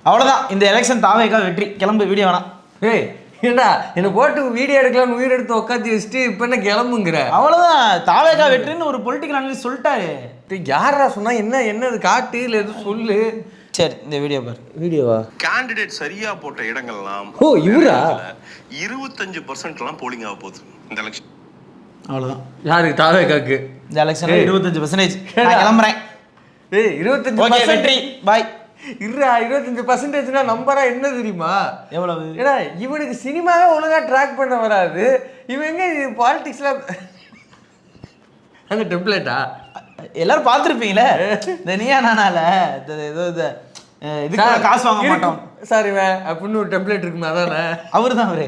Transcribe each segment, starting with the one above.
அவ்வளோதான், இந்த எலெக்ஷன் தாவேக்கா வெற்றி. கிளம்பு, வீடியோ வேணாம். ஏய் ஏண்டா என்னை போட்டு வீடியோ எடுக்கலாம்னு உயிர் எடுத்து உட்காந்து வச்சுட்டு இப்போ என்ன கிளம்புங்கிற? அவ்வளோதான், தாவேக்கா வெற்றின்னு ஒரு பொலிட்டிக்கல் அனலிஸ்ட் சொல்லிட்டாரு. யாரா சொன்னா? என்னது காட்டு இல்லை எதுவும் சொல்லு. சரி, இந்த வீடியோ பாரு. வீடியோவா? கேண்டிடேட் சரியா போட்ட இடங்கள்லாம் இவரா 25% போலிங் ஆக போகுது இந்த எலெக்ஷன். அவ்வளோதான். யாருக்கு? தாவேக்காக்கு. இந்த எலெக்ஷன் 25%. நான் கிளம்புறேன். ஏய் 25% வெற்றி, பாய். 25%னா நம்பரா என்ன தெரியுமா? எவ்வளவு? ஏன்னா இவனுக்கு சினிமாவே ஒழுங்கா ட்ராக் பண்ண வராது. இவன் எங்க பாலிடிக்ஸ்ல அந்த டெம்ப்ளேட்டா எல்லாரும் பார்த்துருப்பீங்களே, இந்த நீயா நானால ஏதோ இதுக்கு காசு வாங்க மாட்டோம் சார் இவன் அப்படின்னு ஒரு டெம்ப்ளேட் இருக்குமே, அதானே? அவரு தான் அவரு.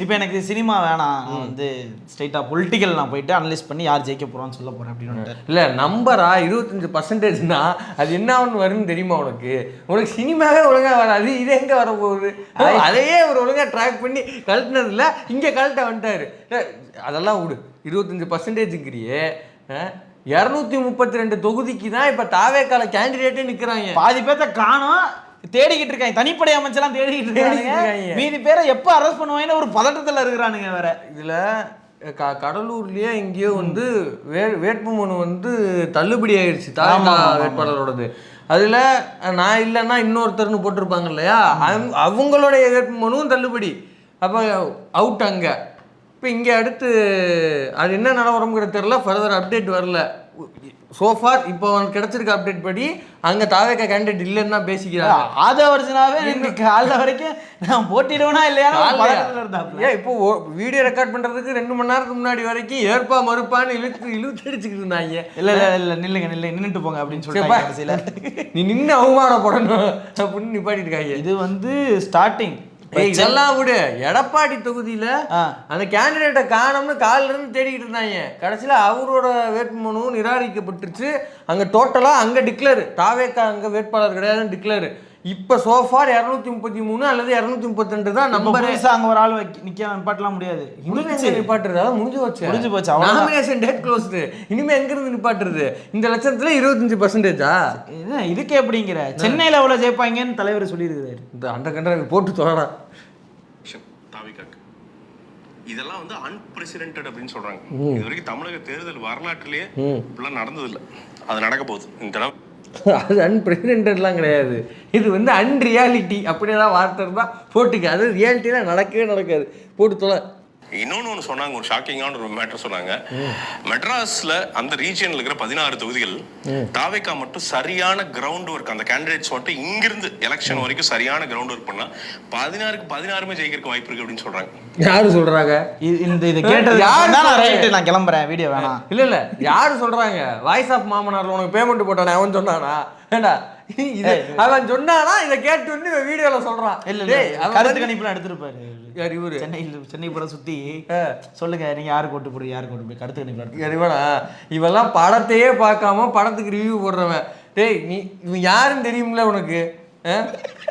இப்போ எனக்கு சினிமா வேணாம், நான் வந்து ஸ்ட்ரைட்டாக பொலிட்டிக்கல் நான் போயிட்டு அனலைஸ் பண்ணி யார் ஜெயிக்க போகிறான்னு சொல்ல போகிறேன் அப்படின்னு. இல்லை நம்பரா 25%னா அது என்ன ஒன்று வரும்னு தெரியுமா உனக்கு? உனக்கு சினிமாவே ஒழுங்காக வராது, இது எங்கே வர போகுது? அதையே ஒரு ஒழுங்காக ட்ராக் பண்ணி கழட்டினதில்ல, இங்கே கழட்ட வந்துட்டாரு. அதெல்லாம் விடு, 25%ங்கிறியே. 232 தொகுதிக்கு தான் இப்போ தாவேக்கால கேண்டிடேட்டே நிற்கிறாங்க. பாதி பேர்த்த காணோம், தேடிக்கிட்டு இருக்காங்க. தனிப்படை அமைச்செல்லாம் தேடிக்கிட்டு இருக்காங்க. மீதி பேரை எப்போ அரெஸ்ட் பண்ணுவாங்கன்னு ஒரு பதட்டத்தில் இருக்கிறானுங்க. வேற இதில் கடலூர்லேயே எங்கேயோ வந்து வேட்புமனு வந்து தள்ளுபடி ஆயிடுச்சு தாவேக்கா வேட்பாளரோடது. அதில் நான் இல்லைன்னா இன்னொருத்தர்னு போட்டிருப்பாங்க இல்லையா, அவங்களுடைய வேட்புமனுவும் தள்ளுபடி. அப்போ அவுட் அங்கே. இப்போ இங்கே அடுத்து அது என்ன நிலவரம்ங்கிற தெரில, ஃபர்தர் அப்டேட் வரல. சோஃபார் இப்போ அவனுக்கு கிடைச்சிருக்க அப்டேட் படி அங்கே தாவேக்கா கேண்டிடேட் இல்லைன்னு தான் பேசிக்கிறாங்க. ஆத ஒரிஜினாவே இன்னைக்கு காலைல வரைக்கும் நான் போட்டிடுவேனா இல்லையா ஏன் இப்போ வீடியோ ரெக்கார்ட் பண்ணுறதுக்கு 2 மணி நேரத்துக்கு முன்னாடி வரைக்கும் ஏற்பா மறுப்பான்னு இழுத்து அடிச்சுக்கிட்டு இருந்தாங்க. இல்லை நில்லுங்க நின்றுட்டு போங்க அப்படின்னு சொல்லிட்டு நீ நின்று அவமானப்படணும் அப்படின்னு நிப்பாட்டிட்டு இருக்காங்க. இது வந்து ஸ்டார்டிங். இதெல்லாம் விடு, எடப்பாடி தொகுதியில அந்த கேண்டிடேட்டை காணோம்னு காலில இருந்து தேடிக்கிட்டு இருந்தாங்க. கடைசியில அவரோட வேட்புமனுவும் நிராகரிக்கப்பட்டுருச்சு. அங்க டோட்டலா அங்க டிக்ளேர் தாவேக்கா அங்க வேட்பாளர் கிடையாதுன்னு டிக்ளேர். இப்ப சோஃபார் 233 அல்லது 232 தான் நம்பர். அங்க ஒரு ஆள் நிக்க நிப்பாட்டலாம் முடியாது. நிப்பாட்டுறதா முடிஞ்சு போச்சு. Nomination date closed. இனிமே எங்க இருந்து நிப்பாட்டுறது? இந்த லட்சத்துல 25%. இதுக்கு எப்படிங்கிற? சென்னையில எவ்வளவு ஜெயிப்பாங்கன்னு தலைவர் சொல்லியிருக்காரு. இந்த அந்த கண்டனை போட்டு தொடரா. இதெல்லாம் வந்து அன்பிரசிடென்டட் அப்படின்னு சொல்றாங்க. இது வரைக்கும் தமிழக தேர்தல் வரலாற்றிலேயே இப்படிலாம் நடந்தது இல்லை. அது நடக்க போகுது இந்த தடவை. அது அன்பிரசிடென்டட்லாம் கிடையாது, இது வந்து அன்ரியாலிட்டி அப்படியெல்லாம் வார்த்தை இருந்தால் போட்டுக்க. அது ரியாலிட்டிலாம் நடக்கவே நடக்காது, போட்டு தொலை. இன்னொன்று சொன்னாங்க, ஒரு ஷாக்கிங்கான ஒரு மேட்டர் சொன்னாங்க. மெட்ராஸ்ல அந்த ரீஜியன்ல இருக்கிற 16 தொகுதிகள் தாவேக்கா மட்டும் சரியான கிரவுண்ட் ஒர்க், அந்த கேண்டிடேட்ஸ் மட்டும் இங்கிருந்து எலெக்ஷன் வரைக்கும் சரியான கிரவுண்ட் ஒர்க் பண்ணா 16க்கு 16 ஜெயிக்கிறதுக்கு வாய்ப்பு இருக்கு அப்படின்னு சொல்றாங்க. யாரு சொல்றாங்க? இதை கேட்டது யாரு? நான் கிளம்புறேன், வீடியோ வேணாம். இல்ல யாரு சொல்றாங்க? வாய்ஸ் ஆஃப் மாமனார்ல உனக்கு பேமெண்ட் போட்டானே அவன் சொன்னானா? ஏண்டா அவன் சொன்னானா? இதை கேட்டு வந்து வீடியோல சொல்றான். கருத்து கணிப்புலாம் எடுத்துருப்பாரு. யார் இவரு? சென்னை பூரா சுத்தி சொல்லுங்க நீங்க யாரு கோட்டு போடு கருத்து கணிப்பு இவனா? இவெல்லாம் படத்தையே பார்க்காம படத்துக்கு ரிவ்யூ போடுறவன். டேய் நீ இவன் யாருன்னு தெரியும்ல உனக்கு?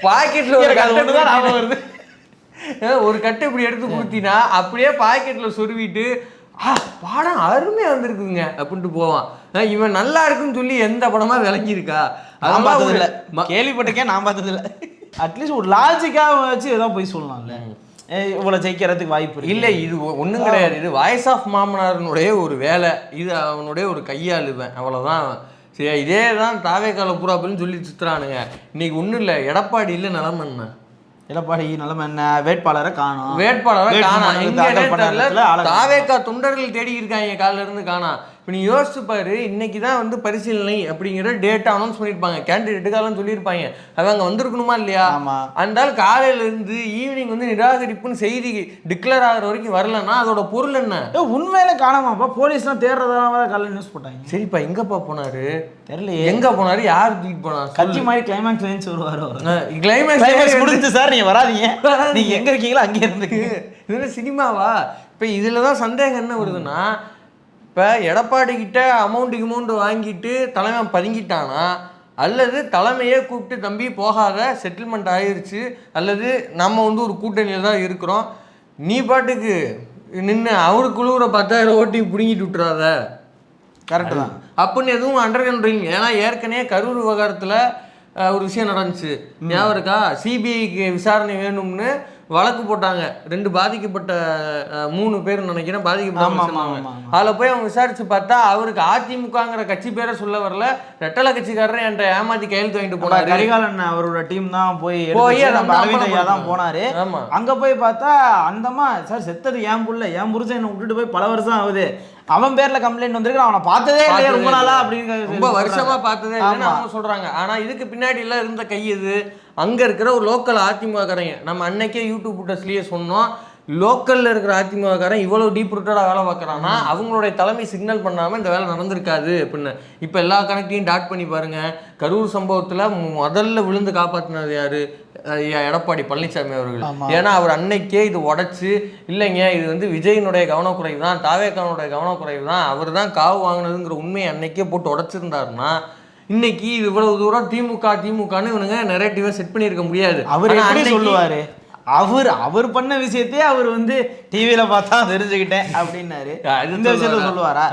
பாக்கெட்ல வருது ஒரு கட்டை இப்படி எடுத்து கொடுத்தினா அப்படியே பாக்கெட்ல சொருவிட்டு பாடம் அருமையா வந்திருக்குங்க அப்படின்ட்டு போவான். இவன் நல்லா இருக்குன்னு சொல்லி எந்த படமா விளங்கியிருக்கா? அதெல்லாம் பார்த்தது இல்லை, கேள்விப்பட்டிருக்கேன், நான் பார்த்தது இல்லை. அட்லீஸ்ட் ஒரு லாஜிக்காக வச்சு ஏதோ போய் சொல்லலாம்ல, இவ்வளோ ஜெயிக்கிறதுக்கு வாய்ப்பு இல்லை. இது ஒன்றும் கிடையாது, இது வாய்ஸ் ஆஃப் மாமனாரனுடைய ஒரு வேலை, இது அவனுடைய ஒரு கையாளுவேன், அவ்வளோதான். சரி, இதே தான் தாவேக்கால பூரா அப்படின்னு சொல்லி சுத்துறானுங்க. இன்னைக்கு ஒன்றும் இல்லை, எடப்பாடி இல்லை நிலமை என்ன? எடப்பாடி நிலைமை என்ன? வேட்பாளரை காணும். தாவேக்கா தொண்டர்கள் தேடி இருக்காங்க, காலில இருந்து காணாம். இப்போ நீ யோசிச்சு பாரு, இன்னைக்கு தான் வந்து பரிசீலனை அப்படிங்கிற டேட் அனௌன்ஸ் பண்ணியிருப்பாங்க, கேண்டிடேட்டுக்காலாம் சொல்லியிருப்பாங்க. அது அங்கே வந்திருக்கணுமா இல்லையா? அந்த காலையில இருந்து ஈவினிங் வந்து நிராகரிப்புன்னு செய்தி டிக்ளேர் ஆகிற வரைக்கும் வரலன்னா அதோட பொருள் என்ன? உண்மையில காணாமாப்பா, போலீஸ்லாம் தேடுறதா காலையில் நியூஸ் போட்டாங்க. சரிப்பா, எங்கப்பா போனாரு தெரியல. எங்க போனாரு? யார் தூக்கிட்டு போனாரு? கட்சி மாதிரி கிளைமேக்ஸ் ரேஞ்ச் வருவாரு. கிளைமேக்ஸ் முடிஞ்சு சார், நீங்க வராதீங்க, நீங்க எங்க இருக்கீங்களோ அங்கே இருந்துக்கு. இது சினிமாவா? இப்போ இதுல தான் சந்தேகம் என்ன வருதுன்னா, இப்போ எடப்பாடி கிட்ட அமௌண்ட் வாங்கிட்டு தலைமை பதுங்கிட்டானா, அல்லது தலைமையே கூப்பிட்டு தம்பி போகாத, செட்டில்மெண்ட் ஆயிடுச்சு, அல்லது நம்ம வந்து ஒரு கூட்டணியில் தான் இருக்கிறோம், நீ பாட்டுக்கு நின்று அவருக்குள்ள 10,000 ஓட்டி பிடுங்கிட்டு விட்டுறாத, கரெக்டு தான் அப்படின்னு எதுவும் அண்டர் கண்ட்ரோலிங். ஏன்னா ஏற்கனவே கரூர் விவகாரத்தில் ஒரு விஷயம் நடந்துச்சு ஞாபகம் இருக்கா? சிபிஐக்கு விசாரணை வேணும்னு வழக்கு போட்டாங்க. 2 பாதிக்கப்பட்ட 3 பேர் நினைக்கிறேன் பாதிக்கப்பட்டாங்க. அதில் போய் அவங்க விசாரிச்சு பார்த்தா அவருக்கு அதிமுகங்கிற கட்சி பேரை சொல்ல வரல, ரெட்டலை கட்சிக்காரர் என்கிட்ட ஏமாத்தி கையெழுத்து வாங்கிட்டு போனாரு. கரிகாலன் அவரோட டீம் தான் போய் அரவிந்த் ஐயா தான் போனாரு. அங்க போய் பார்த்தா அந்தமா சார் செத்தது என் புள்ள, என் புருஷன் என்னை விட்டுட்டு போய் பல வருஷம் ஆகுது, அவன் பேர்ல கம்ப்ளைண்ட் வந்திருக்கு, அவனை பார்த்ததே இல்லையா ரொம்ப நாளா அப்படின்னு ரொம்ப வருஷமா பார்த்ததே இல்லைன்னு அவங்க சொல்றாங்க. ஆனா இதுக்கு பின்னாடி எல்லாம் இருந்த கை இது அங்க இருக்கிற ஒரு லோக்கல் அதிமுககாரங்க. நம்ம அன்னைக்கே யூடியூப் புட்டஸ்லயே சொன்னோம், லோக்கல்ல இருக்கிற அதிமுககாரன் இவ்வளவு டீப் ரூட்டடா வேலை பார்க்கறான்னா அவங்களுடைய தலைமை சிக்னல் பண்ணாம இந்த வேலை நடந்திருக்காது அப்படின்னு. இப்ப எல்லா கணக்கையும் டாட் பண்ணி பாருங்க. கரூர் சம்பவத்துல முதல்ல விழுந்து காப்பாற்றினது யாரு? எடப்பாடி பழனிசாமி அவர்கள். ஏன்னா அவர் அன்னைக்கே இது உடைச்சு இல்லைங்க இது வந்து விஜயனுடைய கவனக்குறைவு தான், தாவேக்கானுடைய கவனக்குறைவு தான், அவர் தான் காவு வாங்கினதுங்கிற உண்மையை அன்னைக்கே போட்டு உடைச்சிருந்தாருன்னா இன்னைக்கு இவ்வளவு தூரம் திமுகன்னு இவனுங்க நெரேட்டிவா செட் பண்ணியிருக்க முடியாது. அவர் எப்படி சொல்லுவாரு? அவர் பண்ண விஷயத்தையே அவர் வந்து டிவியில பார்த்தா தெரிஞ்சுக்கிட்டேன் அப்படின்னாரு. இந்த விஷயத்த சொல்லுவாரா?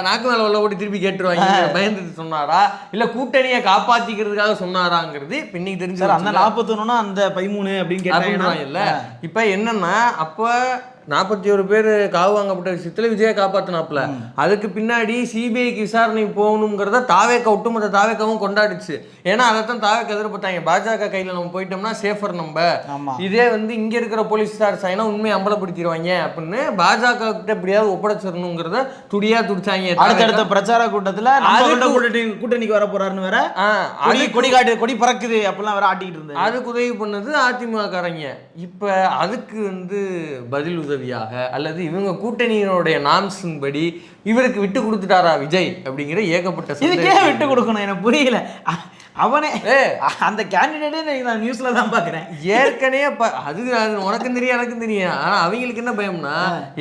நாக்கு மேல வெள்ள ஓடி திருப்பி கேட்டுருவாங்க பயந்துட்டு சொன்னாரா இல்ல கூட்டணியை காப்பாத்திக்கிறதுக்காக சொன்னாராங்கிறது இன்னைக்கு தெரிஞ்சு. அந்த 41 அந்த 13 அப்படின்னு கேட்டாங்க இல்ல. இப்ப என்னன்னா அப்ப 41 பேர் காவு வாங்கப்பட்ட விஷயத்துல விஜயை காப்பாத்தினாப்ல. அதுக்கு பின்னாடி சிபிஐக்கு விசாரணை போகணுங்கிறத தாவேக்கா ஒட்டுமொத்த தாவேக்காவும் கொண்டாடிச்சு. ஏன்னா அதைத்தான் தாவேக்கா எதிர்பார்த்தாங்க. பாஜக கையில நம்ம போயிட்டோம்னா சேஃபர் நம்ம, இதே வந்து இங்க இருக்கிற போலீஸ் ஸ்டார்ஸ் ஆயினா உண்மையை அம்பலப்படுத்திடுவாங்க அப்படின்னு பாஜக கிட்ட எப்படியாவது ஒப்படைச்சிடணுங்கிறத துடியா துடிச்சாங்க. அடுத்தடுத்த பிரச்சார கூட்டத்துல கூட்டணிக்கு வர போறாருன்னு வேற கொடி பறக்குது அப்படிலாம் வேற ஆட்டிட்டு இருந்தது. அதுக்கு உதவி பண்ணது அதிமுக காரங்க. இப்ப அதுக்கு வந்து பதில் உதவியாக அல்லது இவங்க கூட்டணியினுடைய நாம்ஸின் படி இவருக்கு விட்டு கொடுத்துட்டாரா விஜய் அப்படிங்கிற ஏகப்பட்ட. இதுக்கே விட்டு கொடுக்கணும் எனக்கு புரியல. அவனே அந்த கேண்டிடேட்டே நான் நியூஸ்ல தான் பாக்குறேன். ஏற்கனவே அது உனக்கும் தெரியும் எனக்கும் தெரியும். ஆனா அவங்களுக்கு என்ன பயம்னா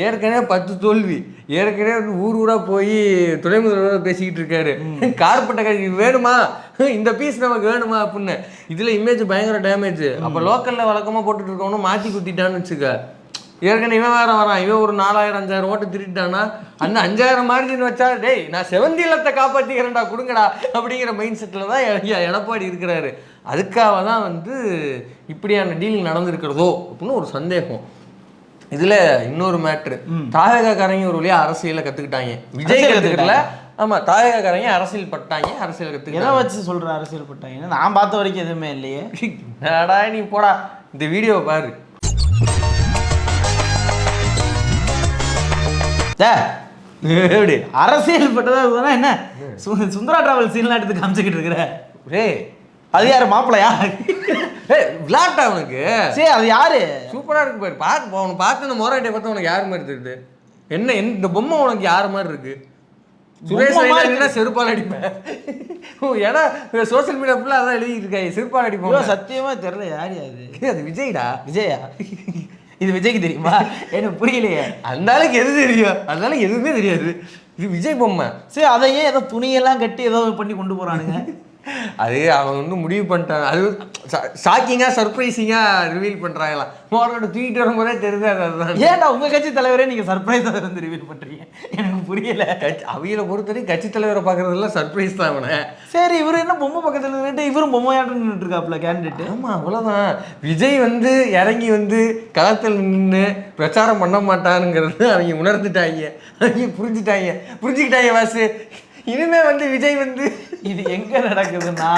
ஏற்கனவே 10 தோல்வி, ஏற்கனவே வந்து ஊரா போய் துணை முதல்வர் பேசிக்கிட்டு இருக்காரு. கார்பட்ட கட்சி வேணுமா, இந்த பீஸ் நமக்கு வேணுமா அப்படின்னு. இதுல இமேஜ் பயங்கர டேமேஜ். அப்ப லோக்கல்ல வழக்கமா போட்டுட்டு இருக்கவனும் மாத்தி குத்திட்டான்னு வச்சுக்க. ஏற்கனவே இவன் வேற வரான், இவன் ஒரு 4000-5000 ஓட்டு திருட்டானா அந்த 5000 மார்ஜின் வச்சா டேய் நான் செவந்திலத்தை காப்பாற்றிக்கிறேன்டா கொடுங்கடா அப்படிங்கிற மைண்ட் செட்டில் தான் எடப்பாடி இருக்கிறாரு. அதுக்காக தான் வந்து இப்படியான டீல் நடந்திருக்கிறதோ அப்படின்னு ஒரு சந்தேகம். இதுல இன்னொரு மேட்ரு, தாவேகாரங்க ஒரு வழியா அரசியலை கத்துக்கிட்டாங்க, விஜய் கத்துக்கல. ஆமா தாவேகாரங்க அரசியல் பட்டாங்க, அரசியல் கத்துக்கிட்டாங்க. எதை வச்சு சொல்ற அரசியல் பட்டாங்க? நான் பார்த்த வரைக்கும் எதுவுமே இல்லையே. நீ போடா இந்த வீடியோவை பாரு. அரசியல் பட்டதா என்ன சுந்தரா டிராவல் சீன்லாம் எடுத்து காமிச்சுக்கிட்டு இருக்கிற? அது யாரு மாப்பிளையா? விளாட்டா அவனுக்கு? சரி அது யாரு? சூப்பரா இருக்கு பாரு. பார்த்து அவனை பார்த்து இந்த மொராட்டியை பார்த்து உனக்கு யாரு மாதிரி தெரியுது? என்ன இந்த பொம்மை உனக்கு யாரு மாதிரி இருக்கு? சுரேஷ் செருப்பால் அடிப்பேன். ஏன்னா சோசியல் மீடியா ஃபுல்லா அதான் எழுதிட்டு இருக்காங்க, செருப்பால் அடிப்போம். சத்தியமா தெரியல யாரு அது? அது விஜய்டா. விஜயா? இது விஜய்க்கு தெரியுமா? எனக்கு புரியலையே. அந்த ஆளுக்கு எது தெரியும்? அதனால எதுவுமே தெரியாது. இது விஜய் பொம்மை. சரி அதையே ஏதோ துணியெல்லாம் கட்டி ஏதோ பண்ணி கொண்டு போறானுங்க. அது அவன் வந்து முடிவு பண்ணிட்டான். அது ஷாக்கிங்கா சர்ப்ரைசிங்கா ரிவீல் பண்றாங்களாம். மோரோட தூக்கிட்டு வரும்போதே தெரியுது. அதுதான் ஏன்டா உங்க கட்சி தலைவரே நீங்க சர்ப்ரைஸா வந்து ரிவீல் பண்றீங்க? எனக்கு புரியல. அவையில பொறுத்தவரைக்கும் கட்சி தலைவரை பாக்குறதுலாம் சர்ப்ரைஸ் தான் அவனை. சரி இவரு என்ன பொம்மை பக்கத்துல நின்றுட்டு இவரும் பொம்மையாட்டம் நின்றுட்டு இருக்காப்ல கேண்டிடேட். ஆமா அவ்வளவுதான். விஜய் வந்து இறங்கி வந்து களத்தில் நின்று பிரச்சாரம் பண்ண மாட்டானுங்கிறது அவங்க உணர்ந்துட்டாங்க, அவங்க புரிஞ்சுக்கிட்டாங்க வாசு. இனிமே வந்து விஜய் வந்து இது எங்க நடக்குதுன்னா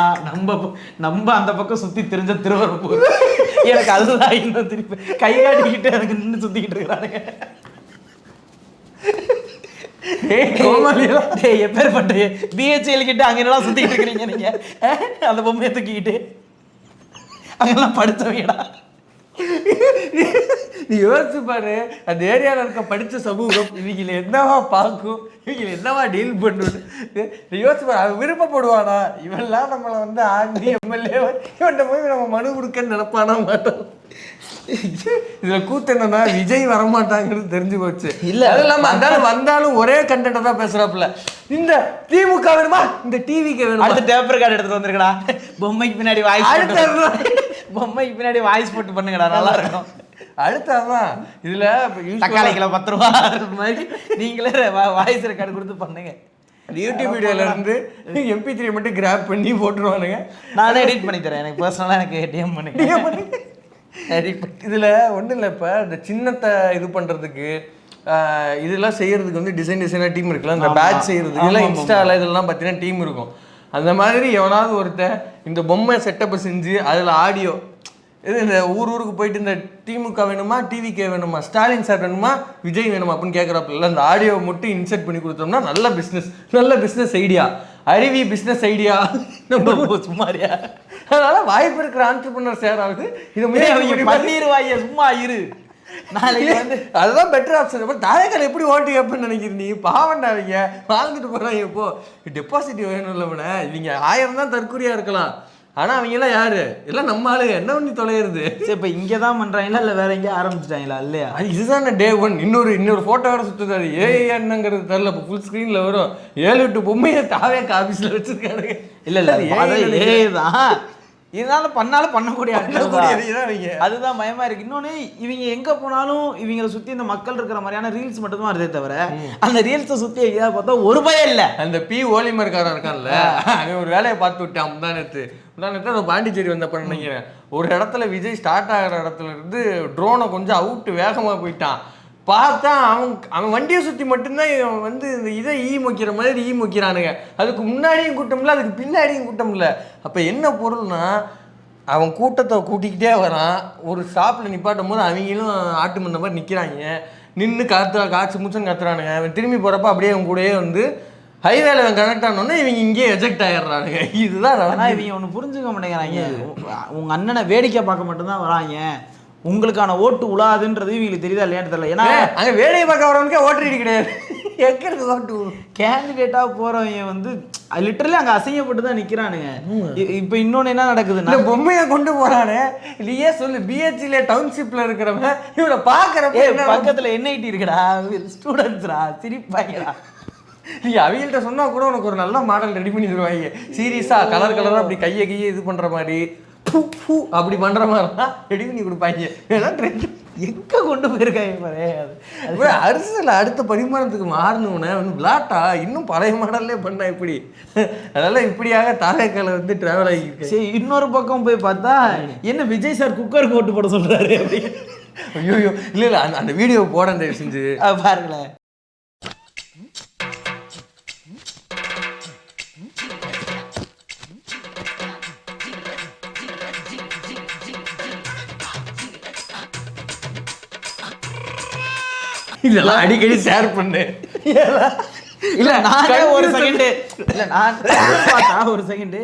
நம்ம அந்த பக்கம் சுத்தி தெரிஞ்ச திருவரப்பூர். எனக்கு அதுதான் இன்னும் திருப்பி கை காட்டிக்கிட்டு எனக்கு நின்று சுத்திக்கிட்டு இருக்கிறானுங்க. எப்பேற்பட்ட பிஹெச்எல் கிட்ட அங்க என்னெல்லாம் சுத்திக்கிட்டு இருக்கிறீங்க நீங்க? அந்த பொம்மையை தூக்கிக்கிட்டு அங்கெல்லாம் படுத்தவங்கடா. நீ யோசிச்சு பாரு, அந்த ஏரியாவில் இருக்க படித்த சமூகம் இவங்களை என்னவா பார்க்கும், இவங்களை என்னவா டீல் பண்ணுன்னு நீ யோசிச்சு பாரு. அவன் விருப்பப்படுவானா? இவெல்லாம் நம்மளை வந்து ஆண்டி எம்எல்ஏ இவன்கிட்ட போய் நம்ம மனு கொடுக்கன்னு நினைப்பானா மாட்டோம். இதுல கூத்து என்னன்னா விஜய் வரமாட்டாங்கிறது தெரிஞ்சு போச்சு. இல்ல அது இல்லாம வந்தாலும் ஒரே கண்டென்ட்டை தான் பேசுறாப்புல. இந்த திமுக வேணுமா, இந்த டிவிக்கு வேணுமா? அடுத்த டேப்பர் கார்டு எடுத்துட்டு வந்துருக்கடா, பொம்மைக்கு பின்னாடி வாய்ஸ் போட்டு பண்ணுங்கடா, நல்லா இருக்கும். அடுத்ததான் இதுல தக்காளி கிலோ 10 ரூபா மாதிரி நீங்களே வாய்ஸ் ரெக்கார்டு கொடுத்து பண்ணுங்க. யூடியூப் வீடியோல இருந்து MP3 மட்டும் கிராப் பண்ணி போட்டுருவானுங்க. நானே எடிட் பண்ணி தரேன். எனக்கு பர்சனலாக எனக்கு டிஎம் பண்ணி இதில் ஒன்றும் இல்லை. இப்போ இந்த சின்னத்தை இது பண்ணுறதுக்கு இதெல்லாம் செய்யறதுக்கு வந்து டிசைனாக டீம் இருக்குல்ல, இந்த பேட்ச் செய்யறதுக்கு இதெல்லாம் இன்ஸ்டாவில் இதெல்லாம் பார்த்தீங்கன்னா டீம் இருக்கும். அந்த மாதிரி எவனாவது ஒருத்தன் இந்த பொம்மை செட்டப்பை செஞ்சு அதில் ஆடியோ இது இந்த ஊருக்கு போயிட்டு இந்த திமுக வேணுமா, டிவிகே வேணுமா, ஸ்டாலின் சார் வேணுமா, விஜய் வேணுமா அப்படின்னு கேட்குறப்பல இந்த ஆடியோவை மட்டும் இன்செர்ட் பண்ணி கொடுத்தோம்னா நல்ல பிஸ்னஸ் ஐடியா. அருவி பிஸ்னஸ் ஐடியா நம்ம சும்மாரியா. அதனால வாய்ப்பு இருக்கிற ஆண்டர்பிரினர் ஷேர் ஆகுது. இதை பண்ணிடுவாங்க, சும்மா இரு. நாளைக்கு வந்து அதுதான் பெட்டர் ஆப்ஷன். அப்புறம் தாயக்கால் எப்படி ஓட்டு கேட்பேன்னு நினைக்கிறீங்க? நீ பாவண்டாவீங்க வாழ்ந்துட்டு போகிறாங்க. இப்போ டெபாசிட் வேணும் இல்லைவன இவங்க 1000 தான் தற்கொலையாக இருக்கலாம். ஆனால் அவங்கெல்லாம் யாரு எல்லாம் நம்ம ஆளு என்ன பண்ணி தொலைகிறது? சரி, இப்போ இங்கே தான் பண்ணுறாங்களா இல்லை வேற எங்கேயும் ஆரம்பிச்சிட்டாங்களா? இல்லையா, இதுதான் டே 1. இன்னொரு ஃபோட்டோ வேறு சுற்றுதாரு. என்னங்கிறது தெரில. இப்போ ஃபுல் ஸ்க்ரீனில் வரும் 7-8 பொம்மையை தாவேக்க ஆஃபீஸில் வச்சுருக்காரு. இல்லை ஏ தான் இதனால பண்ணக்கூடிய அதுதான் பயமா இருக்கு. இன்னொன்னு இவங்க எங்க போனாலும் இவங்களை சுத்தி இந்த மக்கள் இருக்கிற மாதிரியான ரீல்ஸ் மட்டும் தான் வருதே தவிர அந்த ரீல்ஸை சுத்தி எங்கேயாவது பார்த்தா ஒரு பயம் இல்லை. அந்த ஓலிமர்காரன் இருக்கான்ல, அவன் ஒரு வேலையை பார்த்து விட்டான். முந்தானத்து பாண்டிச்சேரி வந்தப்ப நினைக்கிறேன், ஒரு இடத்துல விஜய் ஸ்டார்ட் ஆகிற இடத்துல இருந்து ட்ரோனை கொஞ்சம் அவுட்டு வேகமாக போயிட்டான். பார்த்தா அவன் வண்டியை சுற்றி மட்டும்தான் இவன் வந்து இந்த இதை மொக்கிற மாதிரி மொக்கிறானுங்க. அதுக்கு முன்னாடியும் கூட்டம் இல்லை, அதுக்கு பின்னாடியும் கூட்டம் இல்லை. அப்போ என்ன பொருள்னா, அவன் கூட்டத்தை கூட்டிக்கிட்டே வரான். ஒரு ஷாப்பில் நிப்பாட்டும் போது அவங்களும் ஆட்டு மந்த மாதிரி நிற்கிறாங்க. நின்று காய்ச்சி மூச்சன்னு கத்துறானுங்க. அவன் திரும்பி போகிறப்ப அப்படியே அவன் கூடயே வந்து ஹைவேல அவன் கனெக்ட் ஆனோடனே இவங்க இங்கேயே எஜெக்ட் ஆயிடுறானுங்க. இதுதான் இவங்க ஒன்று புரிஞ்சுக்க மாட்டேங்கிறாங்க. உங்கள் அண்ணனை வேடிக்கை பார்க்க மட்டும்தான் வராங்க, உங்களுக்கான ஓட்டு உலாதுன்றது இவங்களுக்கு தெரியுதா இல்லையான்னு தெரியல. ஏன்னா அங்கே வேலையை பார்க்க வரவனுக்கே ஓட்டு கிடையாது. எக்கிறது ஓட்டு கேண்டிடேட்டாக போகிறவங்க வந்து லிட்டரலி அங்கே அசிங்கப்பட்டு தான் நிற்கிறானுங்க. இப்போ இன்னொன்று என்ன நடக்குதுன்னா, பொம்மையை கொண்டு போகிறானே இல்லையே சொல்லு. பிஹெச்ல டவுன்ஷிப்பில் இருக்கிறவங்க இவனை பார்க்குறப்ப பக்கத்தில் என்ஐடி இருக்குடா, ஸ்டூடெண்ட்ஸ்ரா, சிரிப்பாங்கடா. நீ அவங்கள்ட்ட சொன்னால் கூட உனக்கு ஒரு நல்ல மாடல் ரெடி பண்ணி தருவாங்க. சீரியஸாக கலராக அப்படி கையை இது பண்ணுற மாதிரி அப்படி பண்ற மாதிரிலாம் ரெடி பண்ணி கொடுப்பாங்க. எங்க கொண்டு போயிருக்காங்க அரசியல் அடுத்த பரிமாணத்துக்கு மாறணும்னு விளாட்டா இன்னும் பழைய மாடல்லே பண்ணா இப்படி. அதனால இப்படியாக தாவேக்கால வந்து டிராவல் ஆகிருக்கு. சரி, இன்னொரு பக்கம் போய் பார்த்தா என்ன விஜய் சார் குக்கருக்கு ஓட்டு போட சொல்றாரு அப்படி. ஐயோ இல்லை அந்த வீடியோ போட தயவு செஞ்சு பாருங்களேன். இதெல்லாம் அடிக்கடி ஷேர் பண்ணு. இல்ல நானே ஒரு செகண்ட் இல்ல நான் பார்த்தா ஒரு செகண்ட்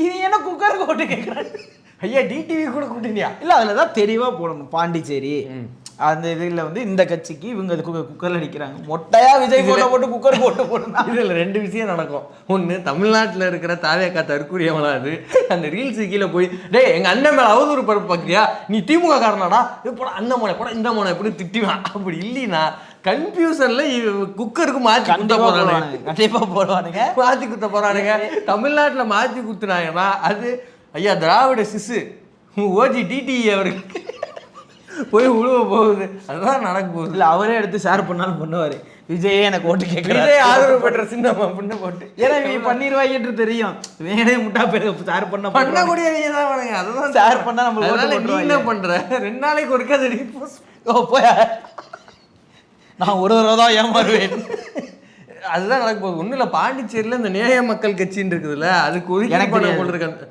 இது என்ன குக்கர் போட்டு கேட்குறேன். ஐயா டிடிவி கூட கூட்டினியா? இல்லை அதில் தான் தெளிவாக போடணும். பாண்டிச்சேரி அந்த இதில் வந்து இந்த கட்சிக்கு இவங்க குக்கரில் நிற்கிறாங்க. மொட்டையா விஜய் போட்டு குக்கர் போட்டு போடணும். இதில் 2 விஷயம் நடக்கும். ஒன்று, தமிழ்நாட்டில் இருக்கிற தாவேக்கா தற்கூரியவளாது அந்த ரீல்ஸு கீழே போய் டே எங்கள் அண்ணன் மேலே அவதூறு பருப்பு பார்க்குறியா, நீ திமுக காரணாடா, இது போட அந்த மோனை போட இந்த மோனை எப்படி திட்டுவான். அப்படி இல்லைன்னா கன்ஃபியூசன்ல குக்கருக்கு மாற்றி குத்த போறானுங்க. கண்டிப்பாக போடுவானுங்க, மாற்றி குத்த போறானுங்க. தமிழ்நாட்டில் மாற்றி குத்துனாங்கன்னா அது ஐயா திராவிட சிசு ஓஜி டிடிஇ அவருக்கு போய் உழுவ போகுது. அதுதான் நடக்க போகுது. இல்லை அவரே எடுத்து ஷேர் பண்ணாலும் பண்ணுவார். விஜயே எனக்கு ஓட்டு கேட்குறேன், ஆதரவு பெற்ற சின்னம்மா பண்ண போட்டு. ஏன்னா இவங்க பண்ணிடுவாங்கன்னு தெரியும். வேணே முட்டா பேர் ஷேர் பண்ணக்கூடியவங்க தான் வேணுங்க. அதுதான் ஷேர் பண்ணா நம்ம நீ என்ன பண்ற 2 நாளைக்கு ஒருக்கா போய் நான் ஒரு தான் ஏமாறுவேன். அதுதான் நடக்க போகுது. ஒன்றும் இல்லை, பாண்டிச்சேரியில் இந்த நேய மக்கள் கட்சின்னு இருக்குதுல்ல, அதுக்கு ஒதுக்கி எனக்கு பண்ண போட்டுருக்காங்க.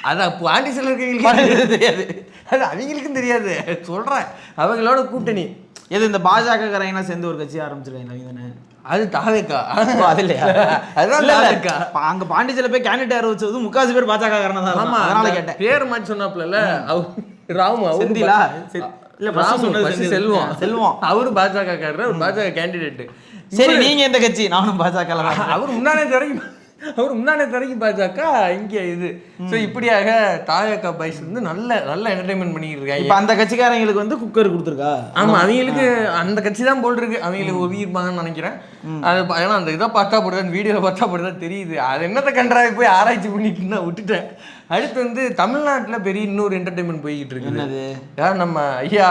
அதான் பாண்டிச்சேரியில் இருக்கிறவங்களுக்கு தெரியாது, அது அவங்களுக்கும் தெரியாது. சொல்கிறேன் அவங்களோட கூட்டணி எது இந்த பாஜக காரங்க சேர்ந்து ஒரு கட்சி ஆரம்பிச்சிருக்காங்க. அது தாவேக்கா. அது இல்லையா? அதுதான் தாவேக்கா. அங்க பாண்டிச்சேரியில் போய் கேண்டிடேட் வச்சது முக்காசி பேர் பாஜக காரணம் தான். ஆமா, அதனால கேட்டேன். பேர் மாதிரி சொன்னாப்ல ராமு செந்திலா செல்வம் அவரு பாஜக காரர், ஒரு பாஜக கேண்டிடேட். சரி, நீங்க எந்த கட்சி? நானும் பாஜக. அவர் முன்னாடி வரைக்கும் பாஜக, இங்கே இது. ஸோ இப்படியாக தாவேக்கா பைஸ் வந்து நல்ல என்டர்டைன்மெண்ட் பண்ணிட்டு இருக்காங்க. இப்போ அந்த கட்சிக்காரங்களுக்கு வந்து குக்கர் கொடுத்துருக்கா? ஆமா, அவங்களுக்கு அந்த கட்சி தான் போல் இருக்கு. அவங்களுக்கு ஒதுக்கிருப்பாங்கன்னு நினைக்கிறேன். அது ஏன்னா அந்த இதை பார்த்தா போடுதான், வீடியோவில் பார்த்தா போடுதான் தெரியுது. அது என்னத்தை கண்டாவே போய் ஆராய்ச்சி பண்ணிட்டு நான் விட்டுட்டேன். அடுத்து வந்து தமிழ்நாட்டில் பெரிய இன்னொரு என்டர்டைன்மெண்ட் போய்கிட்டு இருக்குது. யார் நம்ம ஐயா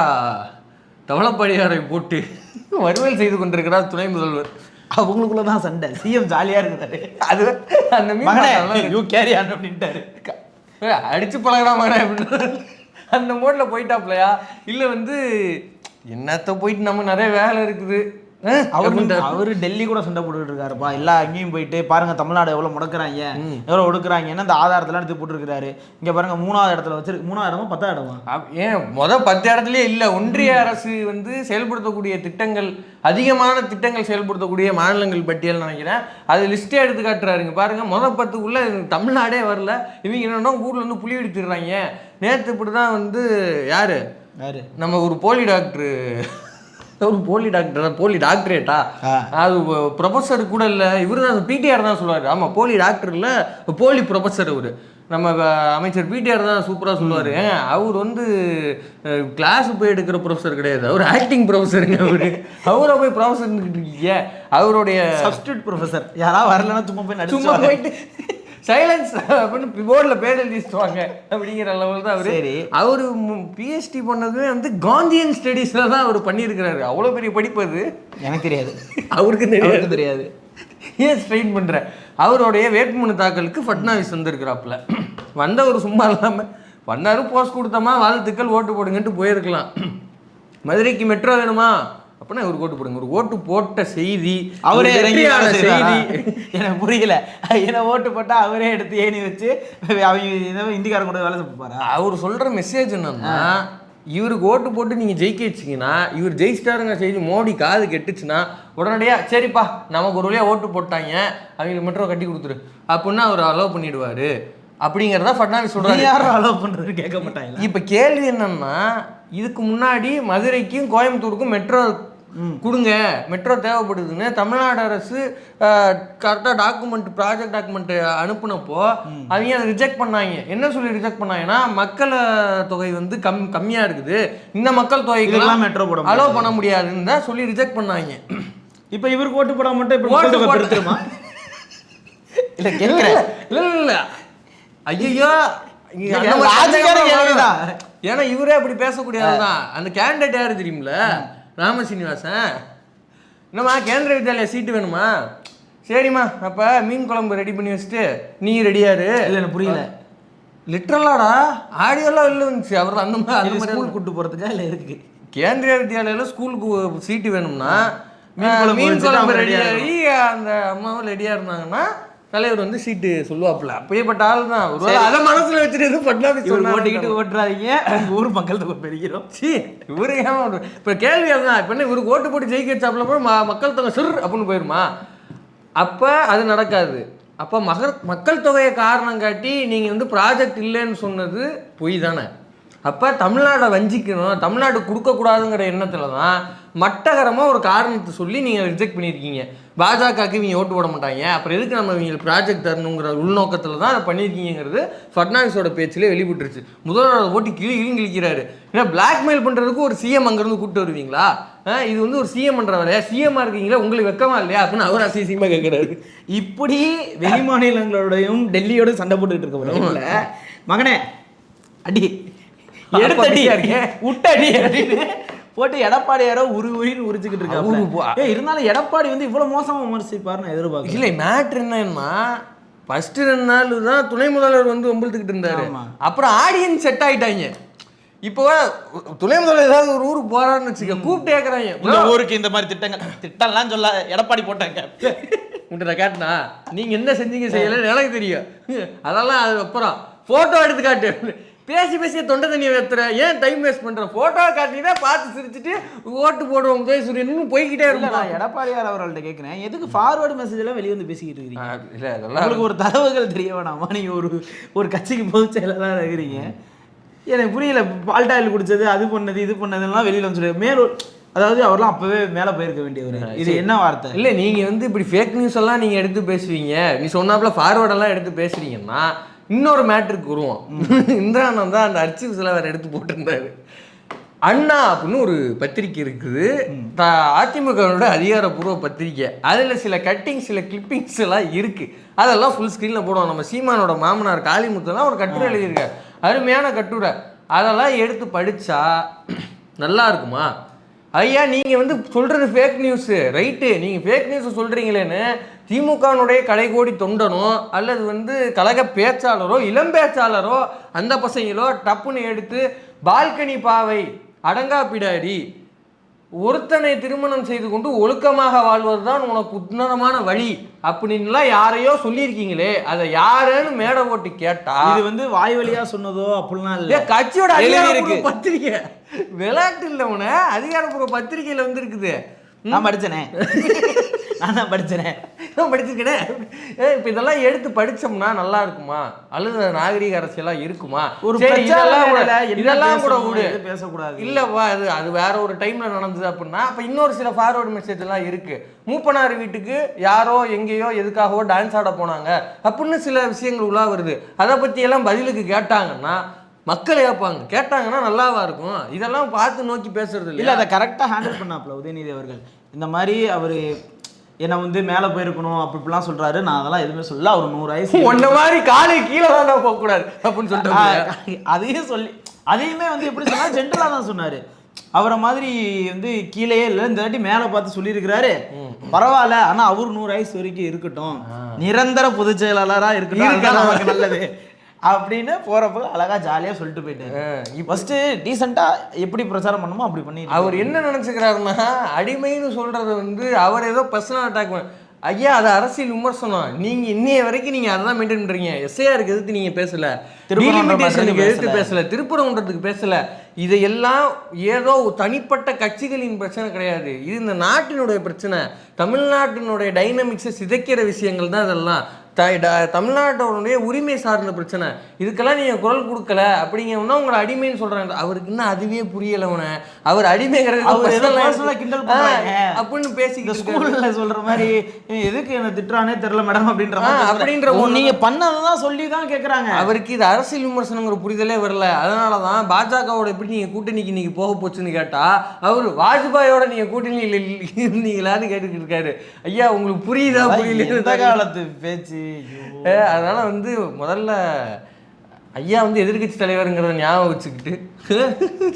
தவளப்பாடியாரை போட்டு வறுவல் செய்து கொண்டிருக்கிறார் துணை முதல்வர். அவங்களுக்குள்ளதான் சண்டை. சிஎம் ஜாலியா இருக்கிறாரு. அது அந்த மகனே யூ கேரி ஆன் அப்படின்ட்டாரு. அடிச்சு பழகடா மகனே அப்படின்னு அந்த மோட்ல போயிட்டாப்லையா? இல்ல வந்து என்னத்த போயிட்டு நம்ம நிறைய வேலை இருக்குது. அவரு டெல்லி கூட சண்டை போட்டுட்டு இருக்காருப்பா. எல்லா அங்கேயும் போயிட்டு பாருங்க தமிழ்நாடு எவ்வளவு முடக்குறாங்க, எவ்வளவு ஒடுக்குறாங்கன்னு அந்த ஆதாரத்தெல்லாம் எடுத்து போட்டுருக்காரு. இங்க பாருங்க 3வது இடத்துல வச்சிருக்கு. 3வது இடமா 10வது இடமா? ஏன் 10 இடத்துலயே இல்ல. ஒன்றிய அரசு வந்து செயல்படுத்தக்கூடிய திட்டங்கள், அதிகமான திட்டங்கள் செயல்படுத்தக்கூடிய மாநிலங்கள் பட்டியல் நினைக்கிறேன். அது லிஸ்டே எடுத்து காட்டுறாருங்க. பாருங்க 10க்குள்ள தமிழ்நாடே வரல. இவங்க என்னன்னா ஊர்ல இருந்து புலி எடுத்துடுறாங்க. நேற்று இப்படிதான் வந்து யாரு நம்ம ஒரு போலி டாக்டர், ஒரு போலி டாக்டரேட்டா, அது ப்ரொஃபஸர் கூட இல்லை, இவரு தான் பிடிஆர் தான் சொல்லுவார். ஆமாம், போலி டாக்டர் இல்லை, போலி ப்ரொஃபஸர். அவரு நம்ம அமைச்சர் பிடிஆர் தான் சூப்பராக சொல்லுவார். அவர் வந்து கிளாஸ் போய் எடுக்கிற ப்ரொஃபஸர் கிடையாது, அவர் ஆக்டிங் ப்ரொஃபஸருங்க. அவரை போய் ப்ரொஃபஸர் இருக்கீங்க. அவருடைய சப்ஸ்டியூட் ப்ரொஃபஸர் யாராவது வரலன்னா சும்மா போயிட்டு சைலன்ஸ் அப்படின்னு போர்டில் பேர் எழுதிச்சுவாங்க அப்படிங்கிற லெவல் தான் அவரு. அவரு பிஹெச்டி பண்ணதுமே வந்து காந்தியன் ஸ்டடீஸ்ல தான் அவர் பண்ணியிருக்கிறாரு. அவ்வளோ பெரிய படிப்பு அது. எனக்கு தெரியாது, அவருக்கு தெரியாது. ஏன் ஸ்ட்ரெயின் பண்ற? அவருடைய வேட்புமனு தாக்கலுக்கு ஃபட்னாவிஸ் வந்திருக்கிறாப்புல. வந்தவர் சும்மா இல்லாமல் வந்தாரு, போஸ்ட் கொடுத்தோமா வாழ்த்துக்கள் ஓட்டு போடுங்கன்ட்டு போயிருக்கலாம். மதுரைக்கு மெட்ரோ வேணுமா அப்படின்னா இவருக்கு ஓட்டு போடுங்க. ஒரு ஓட்டு போட்ட செய்தி அவரே செய்தி எனக்கு புரியல. என்ன ஓட்டு போட்டா அவரே எடுத்து ஏணி வச்சு அவங்க இந்திக்காரங்க கூட வேலை செய்ப்பாரு. அவர் சொல்ற மெசேஜ் என்னன்னா, இவருக்கு ஓட்டு போட்டு நீங்க ஜெயிக்க வச்சிங்கன்னா, இவர் ஜெயிச்சிட்டாருங்க செய்தி மோடி காது கெட்டுச்சுன்னா உடனடியா சரிப்பா நமக்கு ஒரு வழியா ஓட்டு போட்டாங்க, அவங்களுக்கு மெட்ரோ கட்டி கொடுத்துரு அப்படின்னா அவர் அலோவ் பண்ணிடுவாரு அப்படிங்கிறதா ஃபட்னாவிஸ் சொல்றாரு. யாரும் அலோவ் பண்றது கேட்க மாட்டாங்க. இப்ப கேள்வி என்னன்னா, இதுக்கு முன்னாடி மதுரைக்கும் கோயம்புத்தூருக்கும் மெட்ரோ கொடுங்க, மெட்ரோ தேவைப்படுதுன்னு தமிழ்நாடு அரசு கரெக்டாக ப்ராஜெக்ட் டாக்குமெண்ட் அனுப்புனப்போ அவங்க அதை ரிஜெக்ட் பண்ணாங்க. என்ன சொல்லி ரிஜெக்ட் பண்ணாங்கன்னா, மக்கள் தொகை வந்து கம்மியா இருக்குது, இந்த மக்கள் தொகைக்கெல்லாம் மெட்ரோ போட அலோவ் பண்ண முடியாதுன்னு தான் சொல்லி ரிஜெக்ட் பண்ணாங்க. இப்போ இவருக்கு ஓட்டு போட மட்டும் இப்போ ஓட்டு போட்டுருமா? இல்லை கேட்குறேன். இல்லை ஐயோ, ஏன்னா இவரே அப்படி பேசக்கூடியதுதான். அந்த கேண்டிடேட் யாரு தெரியுமில்ல, ராமசீனிவாசன். என்னம்மா கேந்திர வித்யாலயா சீட்டு வேணுமா? சரிம்மா, அப்போ மீன் குழம்பு ரெடி பண்ணி வச்சுட்டு நீ ரெடியாரு. இல்லை எனக்கு புரியல. லிட்ரலாடா ஆடியோலாம் இல்லை வந்துச்சு. அவர் அந்த மாதிரி ஸ்கூல் கூட்டு போகிறதுக்கா இல்லை இருக்கு? கேந்திரிய வித்யாலயில் ஸ்கூலுக்கு சீட்டு வேணும்னா மீன் குழம்பு ரெடியாகி அந்த அம்மாவும் ரெடியாக இருந்தாங்கன்னா தலைவர் வந்து சீட்டு சொல்லுவாப்புல. அப்படியேப்பட்ட ஆள் தான். அதை மனசுல வச்சுட்டு ஓட்டிக்கிட்டு ஓட்டுறாதீங்க, ஊர் மக்கள் தொகை பெருகிறோம். இவரு ஏன் இப்ப கேள்வி அதுதான். இப்ப என்ன இவருக்கு ஓட்டு போட்டு ஜெயிக்க வச்சாப்புல போய் மக்கள் தொகை சிறு அப்படின்னு போயிருமா? அப்ப அது நடக்காது. அப்ப மக்கள் தொகையை காரணம் காட்டி நீங்க வந்து ப்ராஜெக்ட் இல்லைன்னு சொன்னது பொய் தானே. அப்போ தமிழ்நாடை வஞ்சிக்கணும், தமிழ்நாடு கொடுக்கக்கூடாதுங்கிற எண்ணத்தில் தான் மட்டகரமாக ஒரு காரணத்தை சொல்லி நீங்கள் ரிஜெக்ட் பண்ணியிருக்கீங்க. பாஜகவுக்கு இவங்க ஓட்டு போட மாட்டாங்க, அப்புறம் எதுக்கு நம்ம இவங்களுக்கு ப்ராஜெக்ட் தரணுங்கிற உள்நோக்கத்தில் தான் அதை பண்ணியிருக்கீங்கிறது ஃபட்னாவிஸோட பேச்சிலே வெளிப்பட்டுருச்சு. முதல்வர் ஓட்டி கிழிக்கிறாரு. ஏன்னா பிளாக்மெயில் பண்ணுறதுக்கு ஒரு சிஎம் அங்கேருந்து கூப்பிட்டு வருவீங்களா? இது வந்து ஒரு சிஎம் பண்ணுற வேலையா? சிஎம்மாக இருக்கீங்களா, உங்களுக்கு வெக்கமா இல்லையா அப்படின்னு அவர் அசிசியமாக கேட்குறாரு. இப்படி வெளி மாநிலங்களோடையும் டெல்லியோட சண்டை போட்டுக்கிட்டு இருக்க மகனே அடி எடுத்தடி விட்டடி அப்படின்னு போட்டு எடப்பாடியாரோ உரின்னு உரிச்சுக்கிட்டு இருக்காங்க. இருந்தாலும் எடப்பாடி வந்து இவ்வளவு மோசமா விமர்சிப்பாருன்னு எதிர்பார்க்க இல்லை. மேட்ரு என்னன்னா, ஃபர்ஸ்ட் 2 நாள் தான் துணை முதல்வர் வந்து ஒம்பளுத்துக்கிட்டு இருந்தாரு. அப்புறம் ஆடியன்ஸ் செட் ஆயிட்டாங்க. இப்போ துணை முதல்வர் ஏதாவது ஒரு ஊருக்கு போறான்னு வச்சுக்க, கூப்பிட்டு கேட்கறாங்க, இந்த ஊருக்கு இந்த மாதிரி திட்டம்லாம் சொல்ல எடப்பாடி போட்டாங்க. உன்ட்ட கேட்டனா நீங்க என்ன செஞ்சீங்க செய்யலன்னு எனக்கு தெரியும். அதெல்லாம் அது அப்புறம் போட்டோ எடுத்து காட்டு. பேசி தொண்டை தண்ணியை வைத்துற, ஏன் டைம் வேஸ்ட் பண்ற? போட்டோ காட்டினா பார்த்து சிரிச்சுட்டு ஓட்டு போடுவோம் இன்னும் போய்கிட்டே இருக்கும். நான் எடப்பாடியார் அவர்கள்ட்ட கேட்குறேன், எதுக்கு ஃபார்வர்டு மெசேஜ் எல்லாம் வெளியே வந்து பேசிக்கிட்டு இருக்கீங்க? இல்லை, அதெல்லாம் உங்களுக்கு ஒரு தகவல்கள் தெரிய வேணாமா? நீங்க ஒரு கட்சிக்கு பொதுச் செயலாளராக இருக்கிறீங்க. எனக்கு புரியல. பால்டாயில் குடிச்சது, அது பண்ணது, இது பண்ணதெல்லாம் வெளியில வந்து சொல்லி அதாவது அவர்லாம் அப்பவே மேலே போயிருக்க வேண்டியவர். இது என்ன வார்த்தை? இல்லை, நீங்க வந்து இப்படி ஃபேக் நியூஸ் எல்லாம் நீங்க எடுத்து பேசுவீங்க. நீ சொன்னாப்புல ஃபார்வர்டெல்லாம் எடுத்து பேசுறீங்கன்னா இன்னொரு மேட்ருக்கு வருவோம். இந்திரானந்த் தான் அந்த அர்ச்சிவ்ஸ்லாம் வேறு எடுத்து போட்டிருந்தாரு. அண்ணா அப்படின்னு ஒரு பத்திரிக்கை இருக்குது, அதிமுகவோட அதிகாரப்பூர்வ பத்திரிக்கை. அதில் சில கட்டிங்ஸ், சில கிளிப்பிங்ஸ் எல்லாம் இருக்குது. அதெல்லாம் ஃபுல் ஸ்க்ரீனில் போடுவோம். நம்ம சீமானோட மாமனார் காளிமுத்துலாம் ஒரு கட்டுரை எழுதியிருக்காரு, அருமையான கட்டுரை. அதெல்லாம் எடுத்து படித்தா நல்லா இருக்குமா? ஐயா நீங்க வந்து சொல்றது ஃபேக் நியூஸ் ரைட்டு, நீங்க ஃபேக் நியூஸ் சொல்றீங்களேன்னு திமுகனுடைய கடைகோடி தொண்டனோ அல்லது வந்து கழக பேச்சாளரோ இளம் பேச்சாளரோ அந்த பசங்களோ டப்புன்னு எடுத்து பால்கனி பாவை அடங்கா பிடாரி ஒருத்தனை திருமணம் செய்து கொண்டு ஒழுக்கமாக வாழ்வதுதான் உனக்கு உன்னதமான வழி அப்படின்லாம் யாரையோ சொல்லியிருக்கீங்களே, அதை யாருன்னு மேடை போட்டு கேட்டா இது வந்து வாய் வழியா சொன்னதோ அப்படிலாம் இல்ல, கட்சியோட அதிகாரப்பூர்வ பத்திரிக்கை, விளையாட்டு இல்ல உன அதிகாரப்பூர்வ பத்திரிகையில வந்து இருக்குது. நான் படிச்சேனே நான் தான் படிச்சேனே படிச்சிருக்கேன். இப்போ இதெல்லாம் எடுத்து படிச்சோம்னா நல்லா இருக்குமா அல்லது நாகரிக அரசியலா இருக்குமா? ஒரு இதெல்லாம் கூட பேசக்கூடாது இல்லவா, அது வேற ஒரு டைம்ல நடந்தது அப்படின்னா அப்ப இன்னொரு சில ஃபார்வர்டு மெசேஜ் எல்லாம் இருக்கு. மூப்பனார் வீட்டுக்கு யாரோ எங்கேயோ எதுக்காகவோ டான்ஸ் ஆட போனாங்க அப்படின்னு சில விஷயங்கள் உலா வருது. அதை பத்தி எல்லாம் பதிலுக்கு கேட்டாங்கன்னா மக்கள் கேட்பாங்க, கேட்டாங்கன்னா நல்லாவா இருக்கும். இதெல்லாம் பார்த்து நோக்கி பேசுறது இல்லை. அதை கரெக்டாக ஹேண்டில் பண்ணாப்ல உதயநிதி அவர்கள். இந்த மாதிரி அவர் என்னை வந்து மேலே போயிருக்கணும் அப்படிலாம் சொல்றாரு. நான் அதெல்லாம் எதுவுமே சொல்லல. அவர் 100 வயசு ஒன்ன மாதிரி காலை கீழே தான் போகக்கூடாது அப்படின்னு சொல்லிட்டு அதையும் சொல்லி அதையுமே வந்து எப்படி சொன்னா ஜென்ரலாக தான் சொன்னாரு. அவரை மாதிரி வந்து கீழே இல்லை, இந்த வாட்டி மேலே பார்த்து சொல்லியிருக்கிறாரு. பரவாயில்ல, ஆனா அவர் 100 வயசு வரைக்கும் இருக்கட்டும், நிரந்தர பொதுச் செயலாளரா இருக்கட்டும், நமக்கு நல்லது அப்படின்னு போறப்போ அழகா ஜாலியா சொல்லிட்டு போயிட்டாரு. ஃபர்ஸ்ட் டீசெண்டா எப்படி பிரச்சாரம் பண்ணுமோ அப்படி பண்ணி அவர் என்ன நினைச்சுக்கிறாருன்னா அடிமைன்னு சொல்றது வந்து அவர் ஏதோ பர்சனல் அட்டாக். ஐயா அது அரசியல் விமர்சனம். நீங்க இன்னைய வரைக்கும் நீங்க அதான் மெயின்டைன் பண்றீங்க. எஸ்ஐஆருக்கு எதிர்த்து நீங்க பேசல, டீலிமிட்டேஷனுக்கு எதிர்த்து பேசல, திருப்பரங்குன்றத்துக்கு பேசல. இதையெல்லாம் ஏதோ தனிப்பட்ட கட்சிகளின் பிரச்சனை கிடையாது. இது இந்த நாட்டினுடைய பிரச்சனை. தமிழ்நாட்டினுடைய டைனமிக்ஸை சிதைக்கிற விஷயங்கள் தான் இதெல்லாம். தமிழ்நாட்டோடைய உரிமை சார்ந்த பிரச்சனை. இதுக்கெல்லாம் நீங்க குரல் கொடுக்கல அப்படிங்கன்னா உங்களை அடிமைன்னு சொல்றாங்க. அவருக்கு இன்னும் அதுவே புரியலவன. அவர் அடிமைங்கிறது அப்படின்னு பேசி ஸ்கூல்ல சொல்ற மாதிரி எதுக்கு என்ன திட்டுறானே தெரியல மேடம் அப்படின்ற நீங்க பண்ணதான் சொல்லி தான் கேட்கறாங்க. அவருக்கு இது அரசியல் விமர்சனங்கிற புரிதலே வரல. அதனாலதான் பாஜகவோட எப்படி நீங்க கூட்டணிக்கு நீங்க போக போச்சுன்னு கேட்டா அவர் வாஜ்பாயோட நீங்க கூட்டணி இருந்தீங்களான்னு கேட்டுக்கிட்டு இருக்காரு. ஐயா உங்களுக்கு புரியுதா புரியல இந்த காலத்து பேச்சு. அதனால வந்து முதல்ல ஐயா வந்து எதிர்கட்சி தலைவருங்கிறத ஞாபகம் வச்சுக்கிட்டு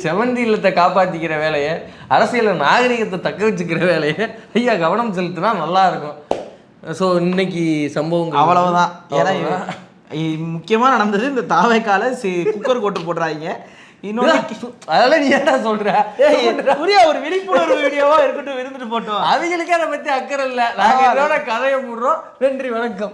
செவந்தி இல்லத்தை காப்பாற்றிக்கிற வேலையை, அரசியல நாகரிகத்தை தக்க வச்சுக்கிற வேலையை ஐயா கவனம் செலுத்தினா நல்லா இருக்கும். ஸோ இன்னைக்கு சம்பவம் அவ்வளவுதான். ஏன்னா முக்கியமா நடந்தது இந்த தாவைக்கால குக்கர் கோட்டு போடுறாங்க. அதெல்லாம் நீ என்ன சொல்ற? ஒரு விழிப்புணர்வு வீடியோவா இருக்கட்டும், இருந்துட்டு போட்டோம். அவங்களுக்கே அதை பத்தி அக்கறை இல்லை. நாங்க இதோட கதையை போடுறோம். நன்றி, வணக்கம்.